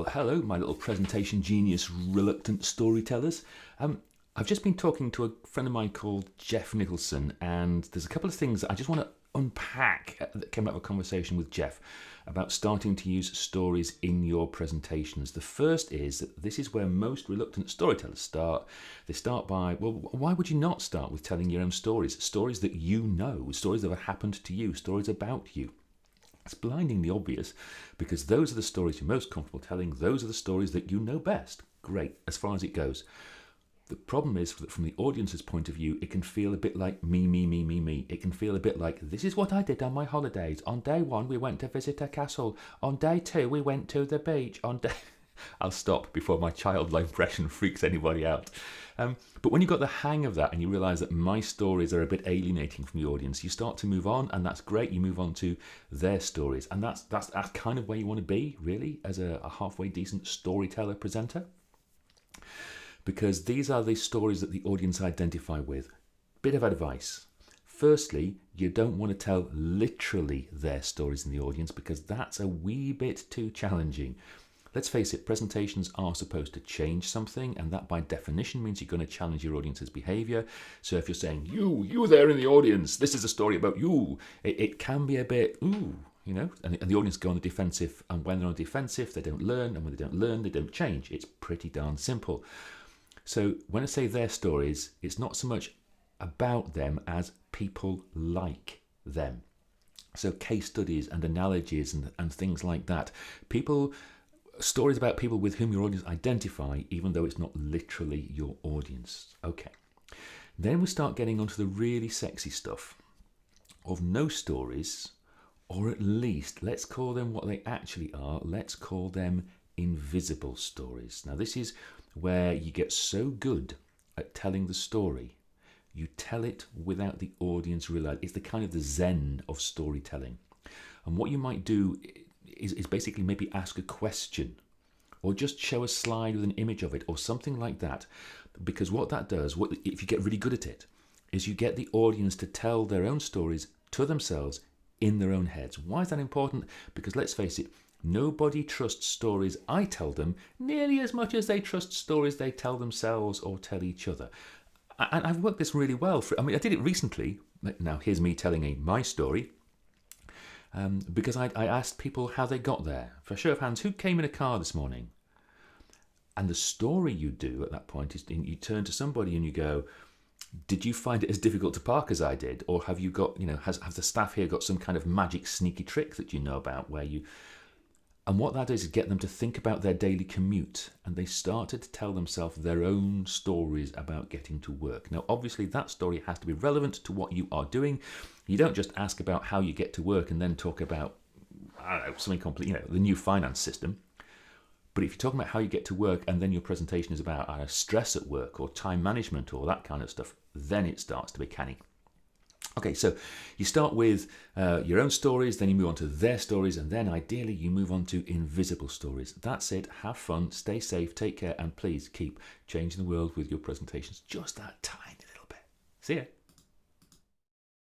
Well, hello, my little presentation genius, reluctant storytellers. I've just been talking to a friend of mine called Jeff Nicholson, and there's a couple of things that I just want to unpack that came out of a conversation with Jeff about starting to use stories in your presentations. The first is that this is where most reluctant storytellers start. They start by, well, why would you not start with telling your own stories? Stories that you know, stories that have happened to you, stories about you. It's blindingly obvious because those are the stories you're most comfortable telling. Those are the stories that you know best. Great, as far as it goes. The problem is that from the audience's point of view, it can feel a bit like me. It can feel a bit like, this is what I did on my holidays. On day 1, we went to visit a castle. On day 2, we went to the beach. On day... I'll stop before my childlike impression freaks anybody out. But when you've got the hang of that and you realise that my stories are a bit alienating from the audience, you start to move on, and that's great. You move on to their stories, and that's kind of where you want to be, really, as a halfway decent storyteller presenter. Because these are the stories that the audience identify with. Bit of advice. Firstly, you don't want to tell literally their stories in the audience because that's a wee bit too challenging. Let's face it, presentations are supposed to change something, and that by definition means you're going to challenge your audience's behaviour. So if you're saying, you there in the audience, this is a story about you, it can be a bit, and the audience go on the defensive, and when they're on the defensive, they don't learn, and when they don't learn, they don't change. It's pretty darn simple. So when I say their stories, it's not so much about them as people like them. So case studies and analogies and things like that. Stories about people with whom your audience identify, even though it's not literally your audience. Okay. Then we start getting onto the really sexy stuff of no stories, or at least, let's call them what they actually are. Let's call them invisible stories. Now, this is where you get so good at telling the story, you tell it without the audience realize. It's the kind of the zen of storytelling. And what you might do is basically maybe ask a question or just show a slide with an image of it or something like that. Because what that does, if you get really good at it, is you get the audience to tell their own stories to themselves in their own heads. Why is that important? Because let's face it, nobody trusts stories I tell them nearly as much as they trust stories they tell themselves or tell each other. And I've worked this really well. I did it recently. Now, here's me telling my story. Because I asked people how they got there. For a show of hands, who came in a car this morning? And the story you do at that point is you turn to somebody and you go, did you find it as difficult to park as I did? Or have you got, have the staff here got some kind of magic sneaky trick that you know about where you... And what that is get them to think about their daily commute, and they started to tell themselves their own stories about getting to work. Now, obviously, that story has to be relevant to what you are doing. You don't just ask about how you get to work and then talk about, something complete, the new finance system. But if you're talking about how you get to work and then your presentation is about stress at work or time management or that kind of stuff, then it starts to be canny. Okay, so you start with your own stories, then you move on to their stories, and then ideally you move on to invisible stories. That's it. Have fun, stay safe, take care, and please keep changing the world with your presentations just that tiny little bit. See ya.